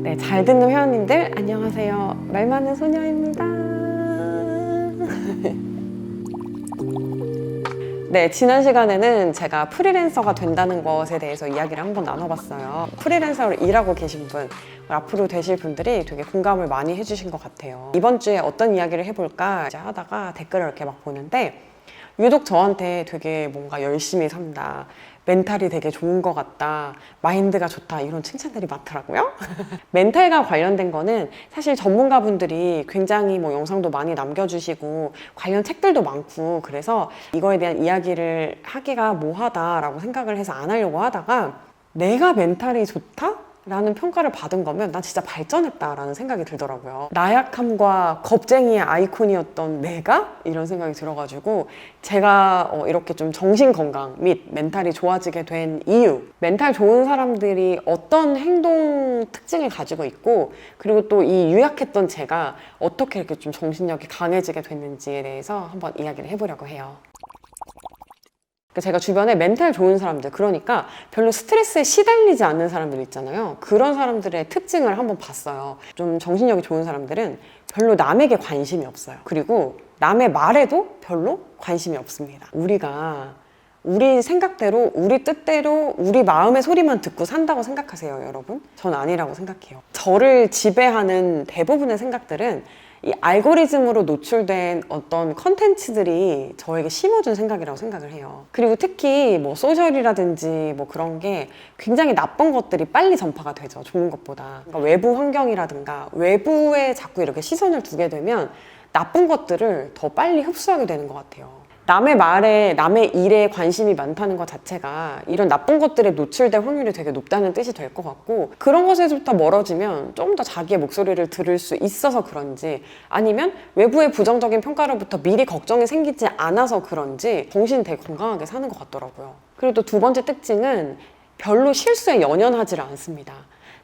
네, 잘 듣는 회원님들 안녕하세요. 말 많은 소녀입니다. 네, 지난 시간에는 제가 프리랜서가 된다는 것에 대해서 이야기를 한번 나눠봤어요. 프리랜서로 일하고 계신 분, 앞으로 되실 분들이 되게 공감을 많이 해주신 것 같아요. 이번 주에 어떤 이야기를 해볼까 이제 하다가 댓글을 이렇게 막 보는데 유독 저한테 되게 뭔가 열심히 산다, 멘탈이 되게 좋은 것 같다, 마인드가 좋다, 이런 칭찬들이 많더라고요. 멘탈과 관련된 거는 사실 전문가분들이 굉장히 뭐 영상도 많이 남겨주시고 관련 책들도 많고, 그래서 이거에 대한 이야기를 하기가 뭐하다라고 생각을 해서 안 하려고 하다가, 내가 멘탈이 좋다? 라는 평가를 받은 거면 난 진짜 발전했다라는 생각이 들더라고요. 나약함과 겁쟁이의 아이콘이었던 내가? 이런 생각이 들어가지고 제가 이렇게 좀 정신건강 및 멘탈이 좋아지게 된 이유, 멘탈 좋은 사람들이 어떤 행동 특징을 가지고 있고, 그리고 또 이 유약했던 제가 어떻게 이렇게 좀 정신력이 강해지게 됐는지에 대해서 한번 이야기를 해보려고 해요. 제가 주변에 멘탈 좋은 사람들, 그러니까 별로 스트레스에 시달리지 않는 사람들 있잖아요. 그런 사람들의 특징을 한번 봤어요. 좀 정신력이 좋은 사람들은 별로 남에게 관심이 없어요. 그리고 남의 말에도 별로 관심이 없습니다. 우리가 우리 생각대로, 우리 뜻대로, 우리 마음의 소리만 듣고 산다고 생각하세요, 여러분? 전 아니라고 생각해요. 저를 지배하는 대부분의 생각들은 이 알고리즘으로 노출된 어떤 컨텐츠들이 저에게 심어준 생각이라고 생각을 해요. 그리고 특히 뭐 소셜이라든지 뭐 그런 게 굉장히 나쁜 것들이 빨리 전파가 되죠, 좋은 것보다. 그러니까 외부 환경이라든가 외부에 자꾸 이렇게 시선을 두게 되면 나쁜 것들을 더 빨리 흡수하게 되는 것 같아요. 남의 말에, 남의 일에 관심이 많다는 것 자체가 이런 나쁜 것들에 노출될 확률이 되게 높다는 뜻이 될 것 같고, 그런 것에서부터 멀어지면 좀 더 자기의 목소리를 들을 수 있어서 그런지, 아니면 외부의 부정적인 평가로부터 미리 걱정이 생기지 않아서 그런지 정신이 되게 건강하게 사는 것 같더라고요. 그리고 또 두 번째 특징은 별로 실수에 연연하지를 않습니다.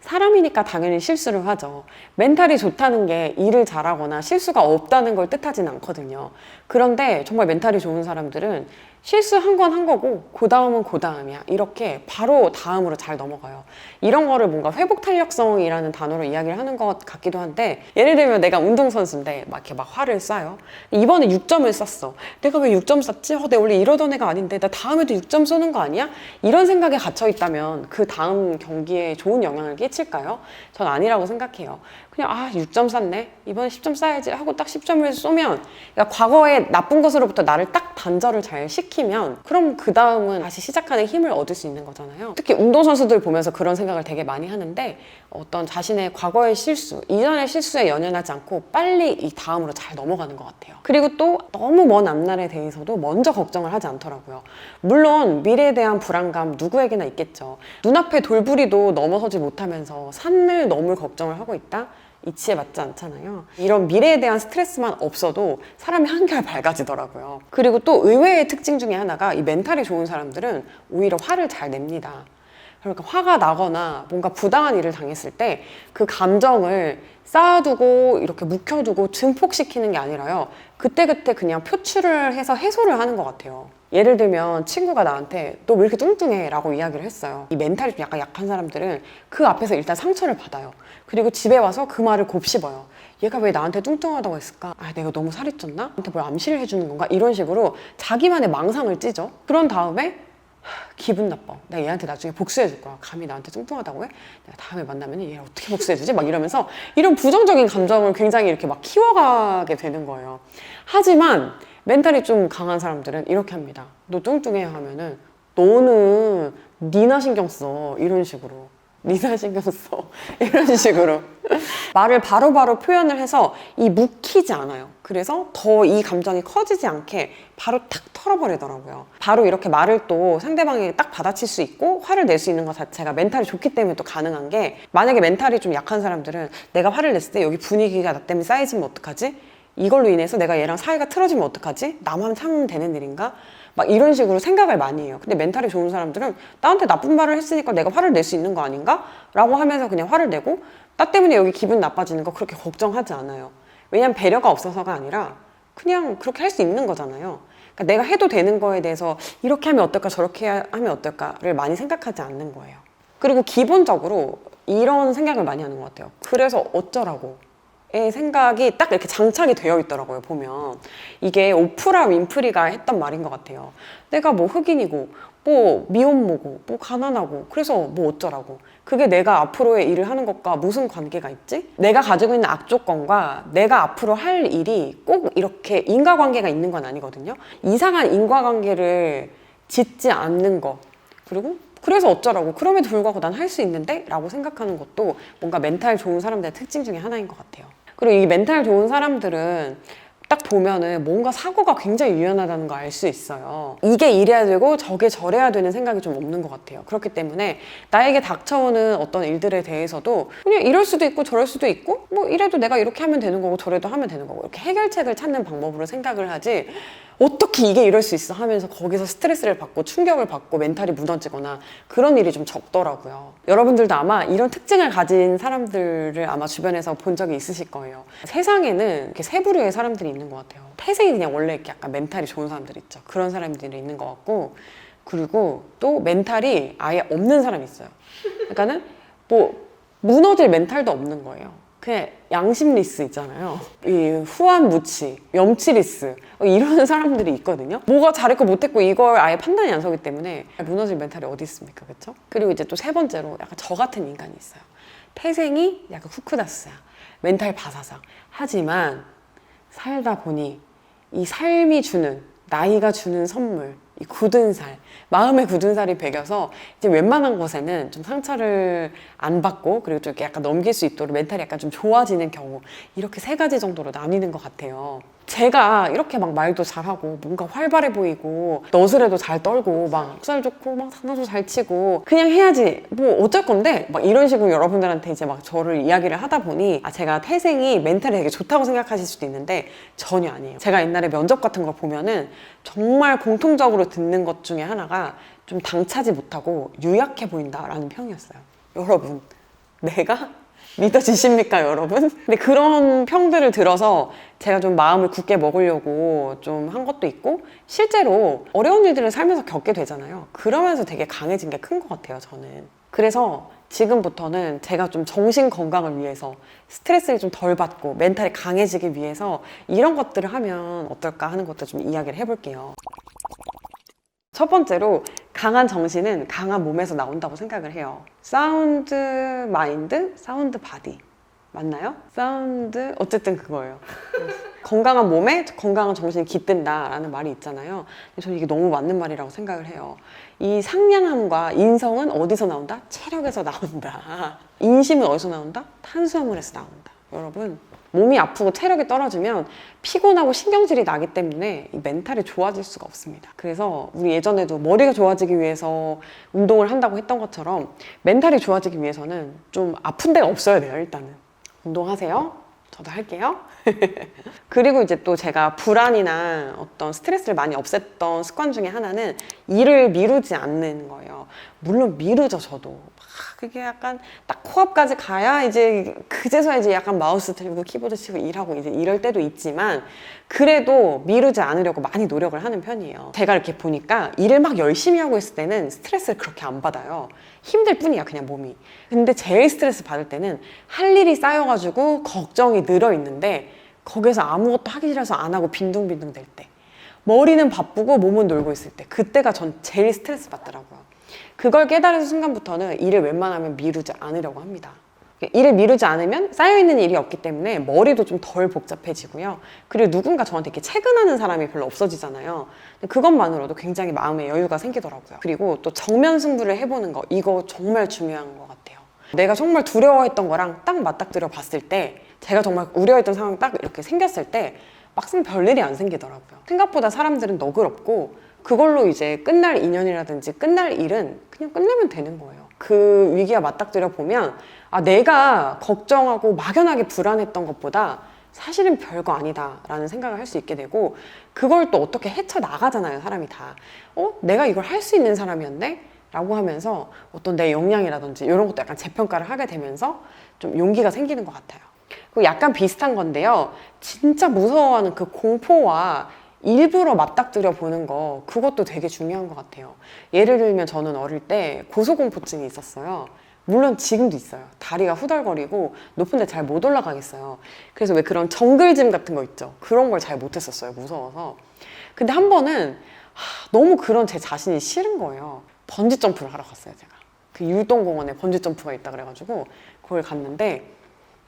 사람이니까 당연히 실수를 하죠. 멘탈이 좋다는 게 일을 잘하거나 실수가 없다는 걸 뜻하진 않거든요. 그런데 정말 멘탈이 좋은 사람들은 실수한 건 한 거고 그 다음은 그 다음이야, 이렇게 바로 다음으로 잘 넘어가요. 이런 거를 뭔가 회복 탄력성이라는 단어로 이야기를 하는 것 같기도 한데, 예를 들면 내가 운동선수인데 막 이렇게 막 화를 쏴요. 이번에 6점을 쐈어. 내가 왜 6점 쐈지? 내가 원래 이러던 애가 아닌데 나 다음에도 6점 쏘는 거 아니야? 이런 생각에 gat혀 있다면 그 다음 경기에 좋은 영향을 끼칠까요? 전 아니라고 생각해요. 그냥 6점 쐈네, 이번에 10점 쏴야지 하고 딱 10점을 쏘면, 그러니까 과거의 나쁜 것으로부터 나를 딱 단절을 잘 시키면, 그럼 그 다음은 다시 시작하는 힘을 얻을 수 있는 거잖아요. 특히 운동선수들 보면서 그런 생각을 되게 많이 하는데, 어떤 자신의 과거의 실수, 이전의 실수에 연연하지 않고 빨리 이 다음으로 잘 넘어가는 것 같아요. 그리고 또 너무 먼 앞날에 대해서도 먼저 걱정을 하지 않더라고요. 물론 미래에 대한 불안감 누구에게나 있겠죠. 눈앞에 돌부리도 넘어서지 못하면서 산을 넘을 걱정을 하고 있다? 이치에 맞지 않잖아요. 이런 미래에 대한 스트레스만 없어도 사람이 한결 밝아지더라고요. 그리고 또 의외의 특징 중에 하나가, 이 멘탈이 좋은 사람들은 오히려 화를 잘 냅니다. 그러니까 화가 나거나 뭔가 부당한 일을 당했을 때 그 감정을 쌓아두고 이렇게 묵혀두고 증폭시키는 게 아니라요, 그때그때 그냥 표출을 해서 해소를 하는 것 같아요. 예를 들면 친구가 나한테 너 왜 이렇게 뚱뚱해? 라고 이야기를 했어요. 이 멘탈이 좀 약간 약한 사람들은 그 앞에서 일단 상처를 받아요. 그리고 집에 와서 그 말을 곱씹어요. 얘가 왜 나한테 뚱뚱하다고 했을까? 내가 너무 살이 쪘나? 나한테 뭘 암시를 해주는 건가? 이런 식으로 자기만의 망상을 찌죠. 그런 다음에 기분 나빠, 내가 얘한테 나중에 복수해줄 거야. 감히 나한테 뚱뚱하다고 해? 내가 다음에 만나면 얘를 어떻게 복수해주지? 막 이러면서 이런 부정적인 감정을 굉장히 이렇게 막 키워가게 되는 거예요. 하지만 멘탈이 좀 강한 사람들은 이렇게 합니다. 너 뚱뚱해 하면은 너는 니나 신경 써, 이런 식으로. 니나 신경 써, 이런 식으로 말을 바로바로 표현을 해서 이 묵히지 않아요. 그래서 더 이 감정이 커지지 않게 바로 탁 털어버리더라고요. 바로 이렇게 말을 또 상대방이 딱 받아칠 수 있고 화를 낼 수 있는 것 자체가 멘탈이 좋기 때문에 또 가능한 게, 만약에 멘탈이 좀 약한 사람들은 내가 화를 냈을 때 여기 분위기가 나 때문에 쌓이지면 어떡하지? 이걸로 인해서 내가 얘랑 사이가 틀어지면 어떡하지? 나만 참으면 되는 일인가? 막 이런 식으로 생각을 많이 해요. 근데 멘탈이 좋은 사람들은 나한테 나쁜 말을 했으니까 내가 화를 낼 수 있는 거 아닌가? 라고 하면서 그냥 화를 내고, 나 때문에 여기 기분 나빠지는 거 그렇게 걱정하지 않아요. 왜냐면 배려가 없어서가 아니라 그냥 그렇게 할 수 있는 거잖아요. 그러니까 내가 해도 되는 거에 대해서 이렇게 하면 어떨까 저렇게 하면 어떨까를 많이 생각하지 않는 거예요. 그리고 기본적으로 이런 생각을 많이 하는 것 같아요. 그래서 어쩌라고 의 생각이 딱 이렇게 장착이 되어 있더라고요. 보면 이게 오프라 윈프리가 했던 말인 것 같아요. 내가 뭐 흑인이고 뭐 미혼모고 뭐 가난하고 그래서 뭐 어쩌라고, 그게 내가 앞으로의 일을 하는 것과 무슨 관계가 있지? 내가 가지고 있는 악조건과 내가 앞으로 할 일이 꼭 이렇게 인과관계가 있는 건 아니거든요. 이상한 인과관계를 짓지 않는 것, 그리고 그래서 어쩌라고, 그럼에도 불구하고 난 할 수 있는데? 라고 생각하는 것도 뭔가 멘탈 좋은 사람들의 특징 중에 하나인 것 같아요. 그리고 이 멘탈 좋은 사람들은 딱 보면은 뭔가 사고가 굉장히 유연하다는 거 알 수 있어요. 이게 이래야 되고 저게 저래야 되는 생각이 좀 없는 것 같아요. 그렇기 때문에 나에게 닥쳐오는 어떤 일들에 대해서도 그냥 이럴 수도 있고 저럴 수도 있고 뭐 이래도 내가 이렇게 하면 되는 거고 저래도 하면 되는 거고 이렇게 해결책을 찾는 방법으로 생각을 하지, 어떻게 이게 이럴 수 있어 하면서 거기서 스트레스를 받고 충격을 받고 멘탈이 무너지거나 그런 일이 좀 적더라고요. 여러분들도 아마 이런 특징을 가진 사람들을 아마 주변에서 본 적이 있으실 거예요. 세상에는 이렇게 세 부류의 사람들이 있는 것 같아요. 태생이 그냥 원래 이렇게 약간 멘탈이 좋은 사람들 있죠. 그런 사람들이 있는 것 같고, 그리고 또 멘탈이 아예 없는 사람이 있어요. 그러니까는 뭐 무너질 멘탈도 없는 거예요. 그냥 양심리스 있잖아요. 이 후한무치, 염치리스 이런 사람들이 있거든요. 뭐가 잘했고 못했고 이걸 아예 판단이 안 서기 때문에 무너질 멘탈이 어디 있습니까, 그렇죠? 그리고 이제 또 세 번째로 약간 저 같은 인간이 있어요. 태생이 약간 후크다스야. 멘탈 바사삭. 하지만 살다 보니 이 삶이 주는, 나이가 주는 선물, 이 굳은 살, 마음의 굳은 살이 배겨서 이제 웬만한 것에는 좀 상처를 안 받고 그리고 좀 이렇게 약간 넘길 수 있도록 멘탈이 약간 좀 좋아지는 경우, 이렇게 세 가지 정도로 나뉘는 것 같아요. 제가 이렇게 막 말도 잘하고 뭔가 활발해 보이고 너스레도 잘 떨고 막 살 좋고 막 장난도 잘 치고 그냥 해야지 뭐 어쩔 건데 막 이런 식으로 여러분들한테 이제 막 저를 이야기를 하다 보니 제가 태생이 멘탈이 되게 좋다고 생각하실 수도 있는데 전혀 아니에요. 제가 옛날에 면접 같은 걸 보면은 정말 공통적으로 듣는 것 중에 하나가 좀 당차지 못하고 유약해 보인다라는 평이었어요. 여러분, 내가 믿어지십니까, 여러분? 근데 그런 평들을 들어서 제가 좀 마음을 굳게 먹으려고 좀 한 것도 있고, 실제로 어려운 일들을 살면서 겪게 되잖아요. 그러면서 되게 강해진 게 큰 것 같아요, 저는. 그래서 지금부터는 제가 좀 정신 건강을 위해서 스트레스를 좀 덜 받고 멘탈이 강해지기 위해서 이런 것들을 하면 어떨까 하는 것도 좀 이야기를 해볼게요. 첫 번째로, 강한 정신은 강한 몸에서 나온다고 생각을 해요. 사운드 마인드, 사운드 바디. 맞나요? 사운드, 어쨌든 그거예요. 건강한 몸에 건강한 정신이 깃든다라는 말이 있잖아요. 근데 저는 이게 너무 맞는 말이라고 생각을 해요. 이 상냥함과 인성은 어디서 나온다? 체력에서 나온다. 인심은 어디서 나온다? 탄수화물에서 나온다. 여러분, 몸이 아프고 체력이 떨어지면 피곤하고 신경질이 나기 때문에 이 멘탈이 좋아질 수가 없습니다. 그래서 우리 예전에도 머리가 좋아지기 위해서 운동을 한다고 했던 것처럼 멘탈이 좋아지기 위해서는 좀 아픈 데가 없어야 돼요. 일단은 운동하세요. 저도 할게요. 그리고 이제 또 제가 불안이나 어떤 스트레스를 많이 없앴던 습관 중에 하나는 일을 미루지 않는 거예요. 물론 미루죠, 저도. 그게 약간 딱 코앞까지 가야 이제 그제서야 이제 약간 마우스 들고 키보드 치고 일하고 이제 이럴 때도 있지만, 그래도 미루지 않으려고 많이 노력을 하는 편이에요. 제가 이렇게 보니까 일을 막 열심히 하고 있을 때는 스트레스를 그렇게 안 받아요. 힘들 뿐이야, 그냥 몸이. 근데 제일 스트레스 받을 때는 할 일이 쌓여가지고 걱정이 늘어 있는데 거기서 아무것도 하기 싫어서 안 하고 빈둥빈둥 될 때, 머리는 바쁘고 몸은 놀고 있을 때, 그때가 전 제일 스트레스 받더라고요. 그걸 깨달은 순간부터는 일을 웬만하면 미루지 않으려고 합니다. 일을 미루지 않으면 쌓여있는 일이 없기 때문에 머리도 좀 덜 복잡해지고요. 그리고 누군가 저한테 이렇게 체근하는 사람이 별로 없어지잖아요. 그것만으로도 굉장히 마음의 여유가 생기더라고요. 그리고 또 정면 승부를 해보는 거, 이거 정말 중요한 것 같아요. 내가 정말 두려워했던 거랑 딱 맞닥뜨려 봤을 때, 제가 정말 우려했던 상황이 딱 이렇게 생겼을 때 막상 별일이 안 생기더라고요. 생각보다 사람들은 너그럽고 그걸로 이제 끝날 인연이라든지 끝날 일은 그냥 끝내면 되는 거예요. 그 위기와 맞닥뜨려 보면 내가 걱정하고 막연하게 불안했던 것보다 사실은 별거 아니다 라는 생각을 할 수 있게 되고, 그걸 또 어떻게 헤쳐나가잖아요, 사람이 다. 내가 이걸 할 수 있는 사람이었네? 라고 하면서 어떤 내 역량이라든지 이런 것도 약간 재평가를 하게 되면서 좀 용기가 생기는 것 같아요. 그리고 약간 비슷한 건데요, 진짜 무서워하는 그 공포와 일부러 맞닥뜨려 보는 거, 그것도 되게 중요한 것 같아요. 예를 들면 저는 어릴 때 고소공포증이 있었어요. 물론 지금도 있어요. 다리가 후덜거리고 높은 데 잘 못 올라가겠어요. 그래서 왜 그런 정글짐 같은 거 있죠. 그런 걸 잘 못했었어요. 무서워서. 근데 한 번은 너무 그런 제 자신이 싫은 거예요. 번지 점프를 하러 갔어요. 제가 그 율동공원에 번지 점프가 있다 그래가지고 그걸 갔는데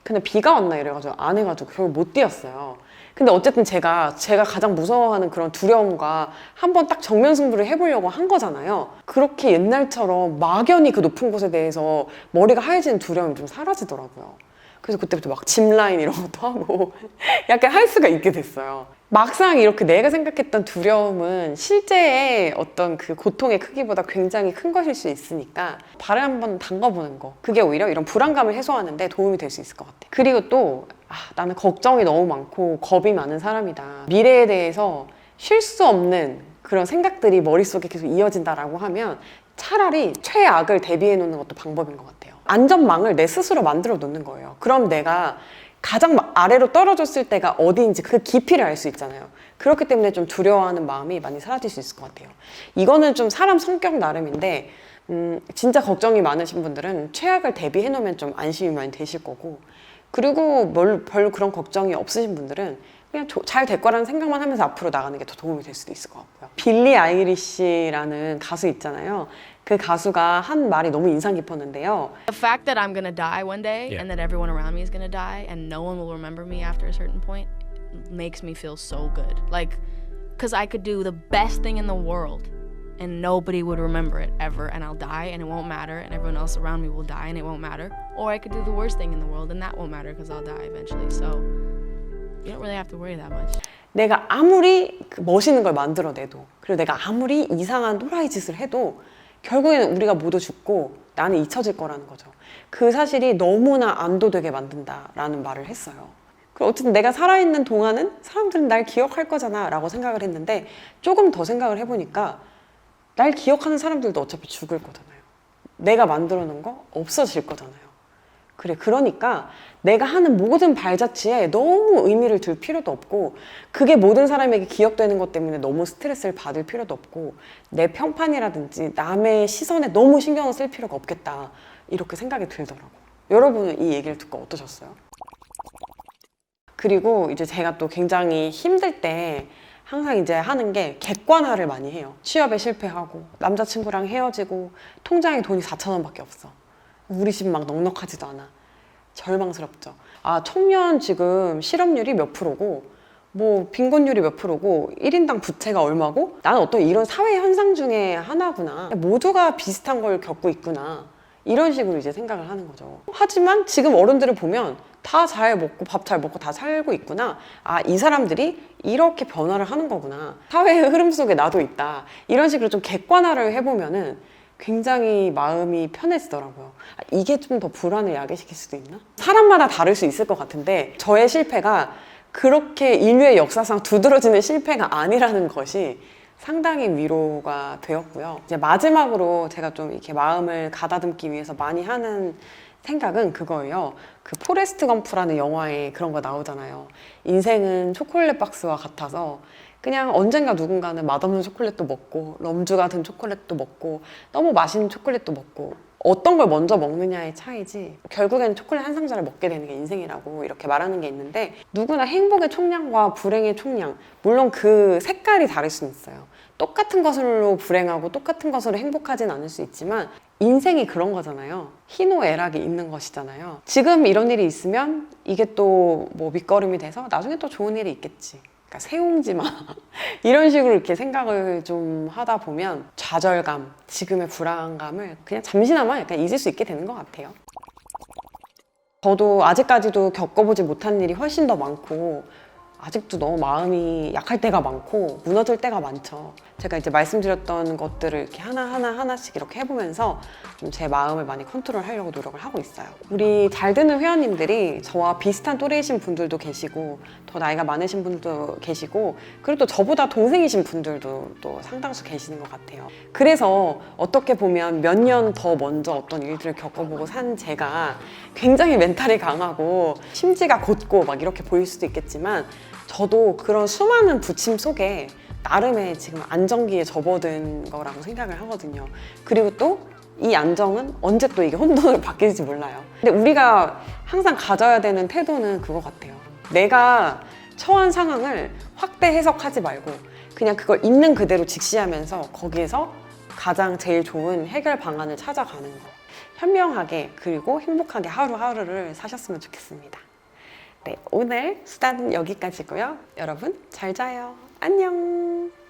근데 비가 왔나 이래가지고 안 해가지고 결국 못 뛰었어요. 근데 어쨌든 제가 가장 무서워하는 그런 두려움과 한번 딱 정면 승부를 해보려고 한 거잖아요. 그렇게 옛날처럼 막연히 그 높은 곳에 대해서 머리가 하얘지는 두려움이 좀 사라지더라고요. 그래서 그때부터 막 짚라인 이런 것도 하고 약간 할 수가 있게 됐어요. 막상 이렇게 내가 생각했던 두려움은 실제의 어떤 그 고통의 크기보다 굉장히 큰 것일 수 있으니까 발을 한번 담가보는 거, 그게 오히려 이런 불안감을 해소하는데 도움이 될 수 있을 것 같아요. 그리고 또 나는 걱정이 너무 많고 겁이 많은 사람이다, 미래에 대해서 쉴 수 없는 그런 생각들이 머릿속에 계속 이어진다라고 하면 차라리 최악을 대비해 놓는 것도 방법인 것 같아요. 안전망을 내 스스로 만들어 놓는 거예요. 그럼 내가 가장 아래로 떨어졌을 때가 어디인지 그 깊이를 알 수 있잖아요. 그렇기 때문에 좀 두려워하는 마음이 많이 사라질 수 있을 것 같아요. 이거는 좀 사람 성격 나름인데 진짜 걱정이 많으신 분들은 최악을 대비해 놓으면 좀 안심이 많이 되실 거고, 그리고 별 그런 걱정이 없으신 분들은 그냥 잘 될 거라는 생각만 하면서 앞으로 나가는 게 더 도움이 될 수도 있을 것 같고요. 빌리 아이리시라는 가수 있잖아요. 그 가수가 한 말이 너무 인상 깊었는데요. The fact that I'm gonna die one day Yeah. and that everyone around me is gonna die and no one will remember me after a certain point makes me feel so good. Like, cause I could do the best thing in the world and nobody would remember it ever and I'll die and it won't matter and everyone else around me will die and it won't matter. Or I could do the worst thing in the world and that won't matter cause I'll die eventually. So you don't really have to worry that much. 내가 아무리 멋있는 걸 만들어내도, 그리고 내가 아무리 이상한 또라이 짓을 해도 결국에는 우리가 모두 죽고 나는 잊혀질 거라는 거죠. 그 사실이 너무나 안도되게 만든다라는 말을 했어요. 그리고 어쨌든 내가 살아있는 동안은 사람들은 날 기억할 거잖아 라고 생각을 했는데, 조금 더 생각을 해보니까 날 기억하는 사람들도 어차피 죽을 거잖아요. 내가 만들어 놓은 거 없어질 거잖아요. 그러니까 내가 하는 모든 발자취에 너무 의미를 둘 필요도 없고, 그게 모든 사람에게 기억되는 것 때문에 너무 스트레스를 받을 필요도 없고, 내 평판이라든지 남의 시선에 너무 신경을 쓸 필요가 없겠다, 이렇게 생각이 들더라고요. 여러분은 이 얘기를 듣고 어떠셨어요? 그리고 이제 제가 또 굉장히 힘들 때 항상 이제 하는 게 객관화를 많이 해요. 취업에 실패하고 남자친구랑 헤어지고 통장에 돈이 4,000원밖에 없어. 우리 집 막 넉넉하지도 않아. 절망스럽죠. 청년 지금 실업률이 몇 프로고, 뭐 빈곤율이 몇 프로고, 1인당 부채가 얼마고, 나는 어떤 이런 사회 현상 중에 하나구나. 모두가 비슷한 걸 겪고 있구나. 이런 식으로 이제 생각을 하는 거죠. 하지만 지금 어른들을 보면 다 잘 먹고 밥 잘 먹고 다 살고 있구나. 이 사람들이 이렇게 변화를 하는 거구나. 사회의 흐름 속에 나도 있다. 이런 식으로 좀 객관화를 해보면은 굉장히 마음이 편해지더라고요. 이게 좀 더 불안을 야기시킬 수도 있나? 사람마다 다를 수 있을 것 같은데, 저의 실패가 그렇게 인류의 역사상 두드러지는 실패가 아니라는 것이 상당히 위로가 되었고요. 이제 마지막으로 제가 좀 이렇게 마음을 가다듬기 위해서 많이 하는 생각은 그거예요. 그 포레스트 검프라는 영화에 그런 거 나오잖아요. 인생은 초콜릿 박스와 같아서 그냥 언젠가 누군가는 맛없는 초콜릿도 먹고 럼주 같은 초콜릿도 먹고 너무 맛있는 초콜릿도 먹고, 어떤 걸 먼저 먹느냐의 차이지 결국에는 초콜릿 한 상자를 먹게 되는 게 인생이라고 이렇게 말하는 게 있는데, 누구나 행복의 총량과 불행의 총량, 물론 그 색깔이 다를 수는 있어요. 똑같은 것으로 불행하고 똑같은 것으로 행복하진 않을 수 있지만 인생이 그런 거잖아요. 희노애락이 있는 것이잖아요. 지금 이런 일이 있으면 이게 또 뭐 밑거름이 돼서 나중에 또 좋은 일이 있겠지. 그러니까 세옹지마 이런 식으로 이렇게 생각을 좀 하다 보면 좌절감, 지금의 불안감을 그냥 잠시나마 약간 잊을 수 있게 되는 것 같아요. 저도 아직까지도 겪어보지 못한 일이 훨씬 더 많고, 아직도 너무 마음이 약할 때가 많고 무너질 때가 많죠. 제가 이제 말씀드렸던 것들을 이렇게 하나씩 이렇게 해보면서 좀 제 마음을 많이 컨트롤하려고 노력을 하고 있어요. 우리 잘 듣는 회원님들이 저와 비슷한 또래이신 분들도 계시고, 더 나이가 많으신 분들도 계시고, 그리고 또 저보다 동생이신 분들도 또 상당수 계시는 것 같아요. 그래서 어떻게 보면 몇 년 더 먼저 어떤 일들을 겪어보고 산 제가 굉장히 멘탈이 강하고 심지가 곧고 막 이렇게 보일 수도 있겠지만, 저도 그런 수많은 부침 속에 나름의 지금 안정기에 접어든 거라고 생각을 하거든요. 그리고 또 이 안정은 언제 또 이게 혼돈으로 바뀔지 몰라요. 근데 우리가 항상 가져야 되는 태도는 그거 같아요. 내가 처한 상황을 확대 해석하지 말고 그냥 그걸 있는 그대로 직시하면서 거기에서 가장 제일 좋은 해결 방안을 찾아가는 거. 현명하게 그리고 행복하게 하루하루를 사셨으면 좋겠습니다. 네, 오늘 수다는 여기까지고요. 여러분 잘 자요. 안녕.